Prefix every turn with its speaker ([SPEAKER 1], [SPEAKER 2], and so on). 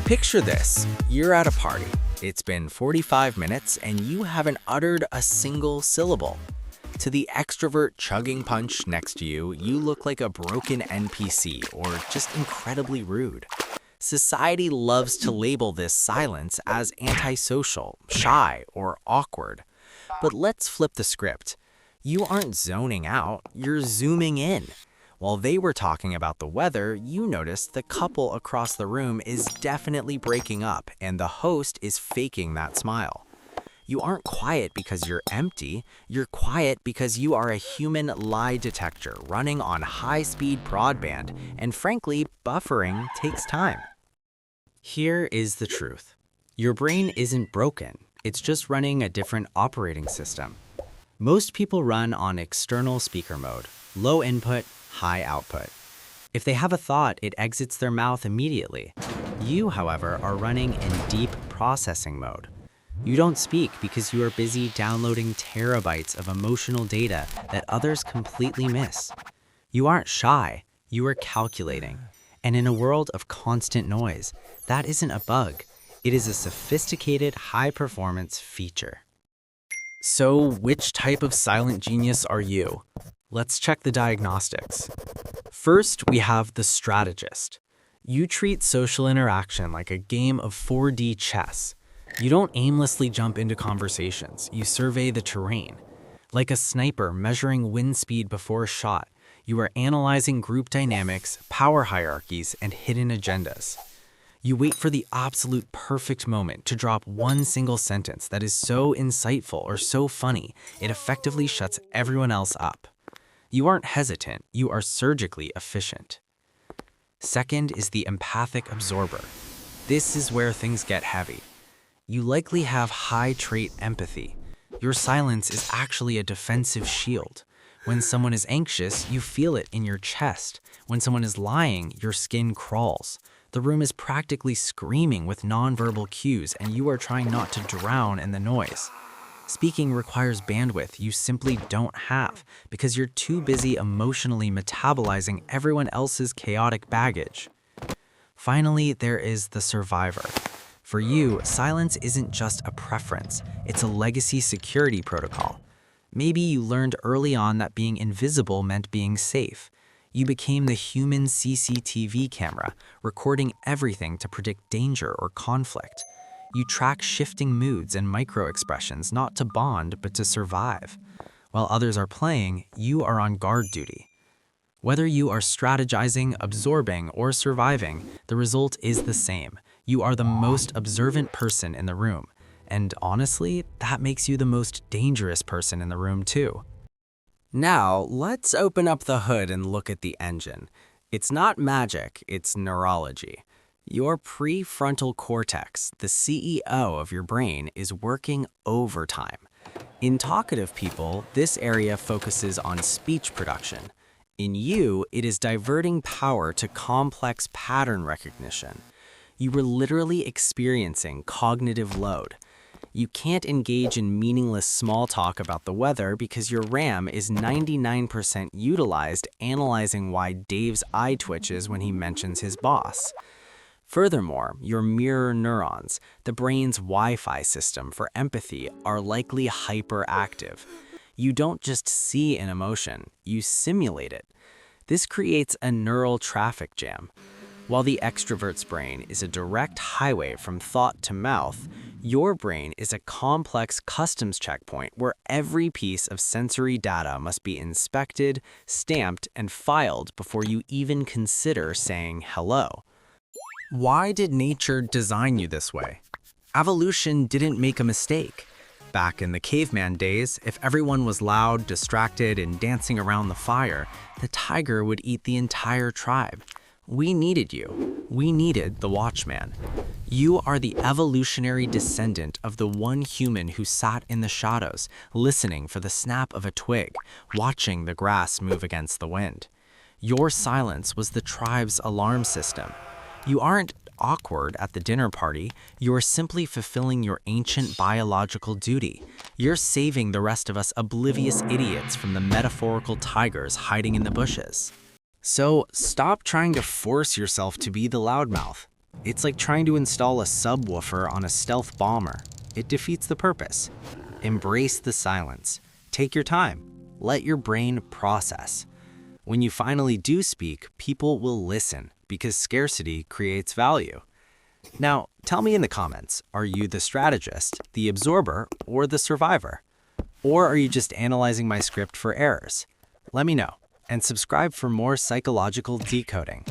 [SPEAKER 1] Picture this, you're at a party. It's been 45 minutes and you haven't uttered a single syllable. To the extrovert chugging punch next to you, you look like a broken NPC or just incredibly rude. Society loves to label this silence as antisocial, shy, or awkward. But let's flip the script. You aren't zoning out, you're zooming in. While they were talking about the weather, you noticed the couple across the room is definitely breaking up and the host is faking that smile. You aren't quiet because you're empty, you're quiet because you are a human lie detector running on high-speed broadband, and frankly, buffering takes time. Here is the truth. Your brain isn't broken, it's just running a different operating system. Most people run on external speaker mode, low input, high output. If they have a thought, it exits their mouth immediately. You, however, are running in deep processing mode. You don't speak because you are busy downloading terabytes of emotional data that others completely miss. You aren't shy, you are calculating. And in a world of constant noise, that isn't a bug. It is a sophisticated, high-performance feature. So, which type of silent genius are you? Let's check the diagnostics. First, we have the strategist. You treat social interaction like a game of 4D chess. You don't aimlessly jump into conversations, you survey the terrain. Like a sniper measuring wind speed before a shot, you are analyzing group dynamics, power hierarchies, and hidden agendas. You wait for the absolute perfect moment to drop one single sentence that is so insightful or so funny, it effectively shuts everyone else up. You aren't hesitant, you are surgically efficient. Second is the empathic absorber. This is where things get heavy. You likely have high trait empathy. Your silence is actually a defensive shield. When someone is anxious, you feel it in your chest. When someone is lying, your skin crawls. The room is practically screaming with nonverbal cues, and you are trying not to drown in the noise. Speaking requires bandwidth you simply don't have because you're too busy emotionally metabolizing everyone else's chaotic baggage. Finally, there is the survivor. For you, silence isn't just a preference, it's a legacy security protocol. Maybe you learned early on that being invisible meant being safe. You became the human CCTV camera, recording everything to predict danger or conflict. You track shifting moods and micro-expressions not to bond but to survive. While others are playing, you are on guard duty. Whether you are strategizing, absorbing, or surviving, the result is the same. You are the most observant person in the room. And honestly, that makes you the most dangerous person in the room too. Now, let's open up the hood and look at the engine. It's not magic, it's neurology. Your prefrontal cortex, the CEO of your brain, is working overtime. In talkative people, this area focuses on speech production. In you, it is diverting power to complex pattern recognition. You were literally experiencing cognitive load. You can't engage in meaningless small talk about the weather because your RAM is 99% utilized analyzing why Dave's eye twitches when he mentions his boss. Furthermore, your mirror neurons, the brain's Wi-Fi system for empathy, are likely hyperactive. You don't just see an emotion, you simulate it. This creates a neural traffic jam. While the extrovert's brain is a direct highway from thought to mouth, your brain is a complex customs checkpoint where every piece of sensory data must be inspected, stamped, and filed before you even consider saying hello. Why did nature design you this way? Evolution didn't make a mistake. Back in the caveman days, if everyone was loud, distracted, and dancing around the fire, the tiger would eat the entire tribe. We needed you. We needed the Watchman. You are the evolutionary descendant of the one human who sat in the shadows, listening for the snap of a twig, watching the grass move against the wind. Your silence was the tribe's alarm system. You aren't awkward at the dinner party, you're simply fulfilling your ancient biological duty. You're saving the rest of us oblivious idiots from the metaphorical tigers hiding in the bushes. So stop trying to force yourself to be the loudmouth. It's like trying to install a subwoofer on a stealth bomber. It defeats the purpose. Embrace the silence. Take your time. Let your brain process. When you finally do speak, people will listen because scarcity creates value. Now, tell me in the comments, are you the strategist, the absorber, or the survivor? Or are you just analyzing my script for errors? Let me know, and subscribe for more psychological decoding.